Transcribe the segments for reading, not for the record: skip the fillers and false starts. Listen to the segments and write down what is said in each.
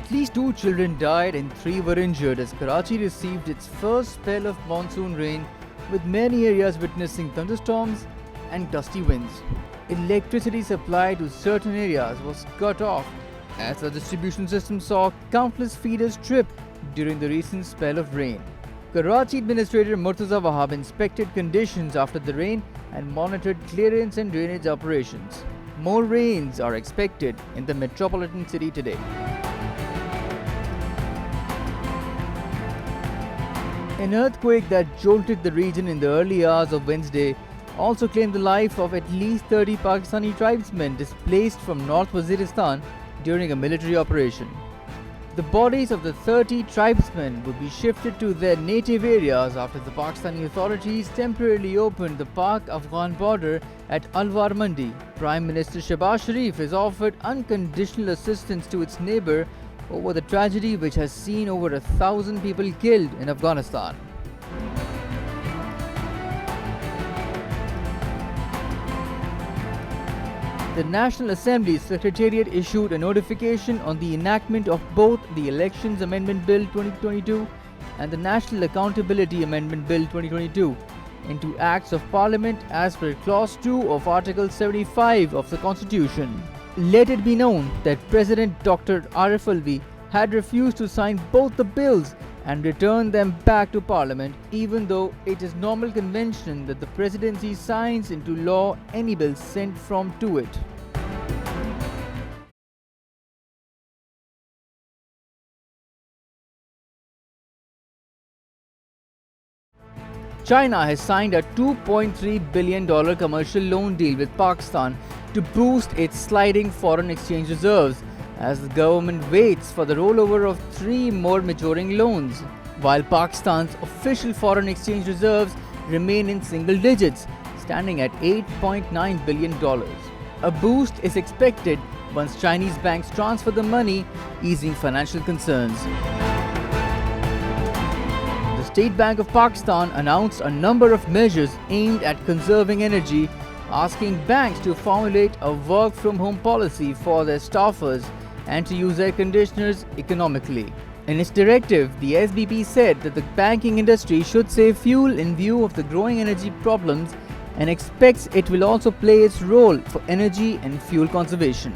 At least 2 children died and 3 were injured as Karachi received its first spell of monsoon rain, with many areas witnessing thunderstorms and gusty winds. Electricity supply to certain areas was cut off as the distribution system saw countless feeders trip during the recent spell of rain. Karachi Administrator Murtaza Wahab inspected conditions after the rain and monitored clearance and drainage operations. More rains are expected in the metropolitan city today. An earthquake that jolted the region in the early hours of Wednesday also claimed the life of at least 30 Pakistani tribesmen displaced from North Waziristan during a military operation. The bodies of the 30 tribesmen would be shifted to their native areas after the Pakistani authorities temporarily opened the Pak-Afghan border at Alwar Mandi. Prime Minister Shehbaz Sharif has offered unconditional assistance to its neighbor over the tragedy which has seen over 1,000 people killed in Afghanistan. The National Assembly Secretariat issued a notification on the enactment of both the Elections Amendment Bill 2022 and the National Accountability Amendment Bill 2022 into Acts of Parliament as per Clause 2 of Article 75 of the Constitution. Let it be known that President Dr. Arif Alvi had refused to sign both the bills and return them back to Parliament, even though it is normal convention that the Presidency signs into law any bill sent from to it. China has signed a $2.3 billion commercial loan deal with Pakistan to boost its sliding foreign exchange reserves as the government waits for the rollover of 3 more maturing loans, while Pakistan's official foreign exchange reserves remain in single digits, standing at $8.9 billion. A boost is expected once Chinese banks transfer the money, easing financial concerns. The State Bank of Pakistan announced a number of measures aimed at conserving energy, asking banks to formulate a work-from-home policy for their staffers and to use air conditioners economically. In its directive, the SBP said that the banking industry should save fuel in view of the growing energy problems and expects it will also play its role for energy and fuel conservation.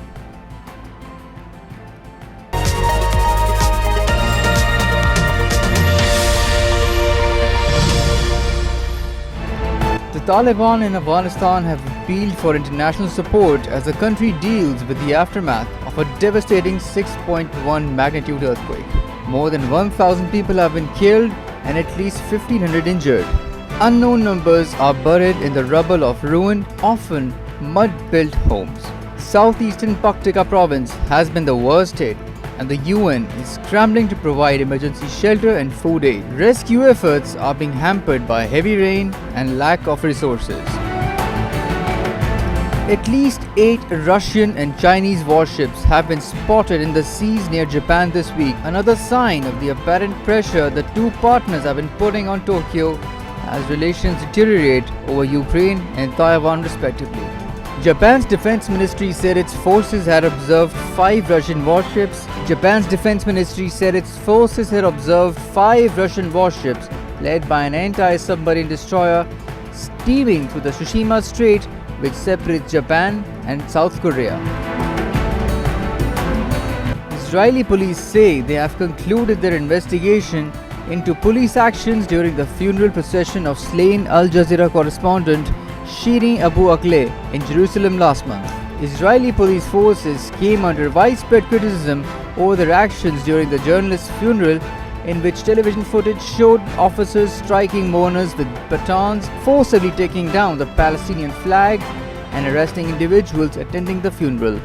The Taliban in Afghanistan have appealed for international support as the country deals with the aftermath of a devastating 6.1 magnitude earthquake. More than 1,000 people have been killed and at least 1,500 injured. Unknown numbers are buried in the rubble of ruined, often mud-built homes. Southeastern Paktika province has been the worst hit, and the UN is scrambling to provide emergency shelter and food aid. Rescue efforts are being hampered by heavy rain and lack of resources. At least 8 Russian and Chinese warships have been spotted in the seas near Japan this week, another sign of the apparent pressure the two partners have been putting on Tokyo as relations deteriorate over Ukraine and Taiwan respectively. Japan's defense ministry said its forces had observed 5 Russian warships. Japan's defense ministry said its forces had observed 5 Russian warships led by an anti-submarine destroyer steaming through the Tsushima Strait, which separates Japan and South Korea. Israeli police say they have concluded their investigation into police actions during the funeral procession of slain Al Jazeera correspondent Shirin Abu Akleh in Jerusalem last month. Israeli police forces came under widespread criticism over their actions during the journalist's funeral, in which television footage showed officers striking mourners with batons, forcibly taking down the Palestinian flag, and arresting individuals attending the funeral.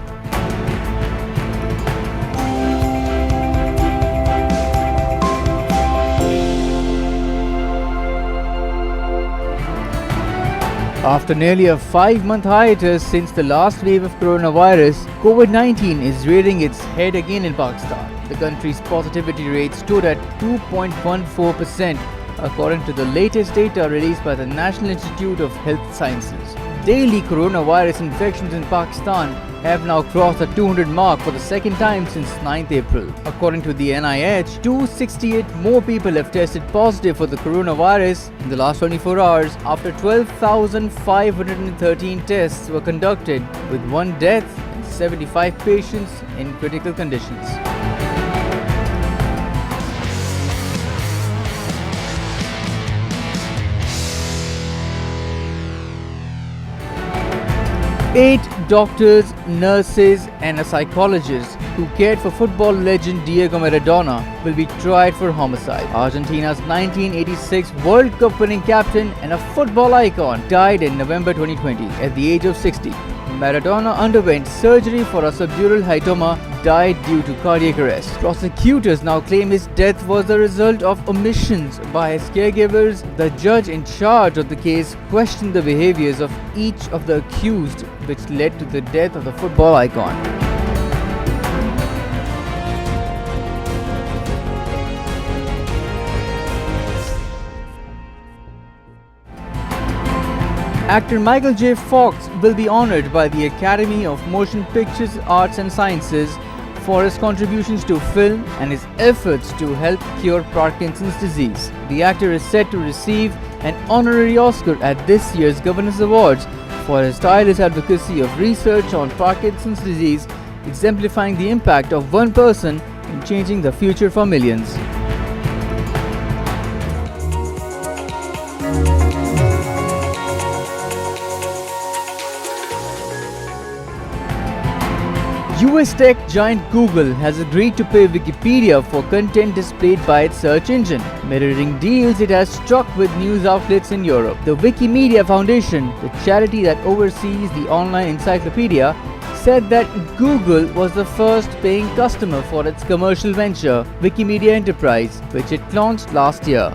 After nearly a 5-month hiatus since the last wave of coronavirus, COVID-19 is rearing its head again in Pakistan. The country's positivity rate stood at 2.14%, according to the latest data released by the National Institute of Health Sciences. Daily coronavirus infections in Pakistan have now crossed the 200 mark for the second time since 9th April. According to the NIH, 268 more people have tested positive for the coronavirus in the last 24 hours after 12,513 tests were conducted, with 1 death and 75 patients in critical conditions. Eight doctors, nurses and a psychologist who cared for football legend Diego Maradona will be tried for homicide. Argentina's 1986 World Cup winning captain and a football icon died in November 2020 at the age of 60. Maradona underwent surgery for a subdural hematoma, died due to cardiac arrest. Prosecutors now claim his death was the result of omissions by his caregivers. The judge in charge of the case questioned the behaviors of each of the accused, which led to the death of the football icon. Actor Michael J. Fox will be honored by the Academy of Motion Pictures Arts and Sciences for his contributions to film and his efforts to help cure Parkinson's disease. The actor is set to receive an honorary Oscar at this year's Governors Awards for his tireless advocacy of research on Parkinson's disease, exemplifying the impact of one person in changing the future for millions. US tech giant Google has agreed to pay Wikipedia for content displayed by its search engine, mirroring deals it has struck with news outlets in Europe. The Wikimedia Foundation, the charity that oversees the online encyclopedia, said that Google was the first paying customer for its commercial venture, Wikimedia Enterprise, which it launched last year.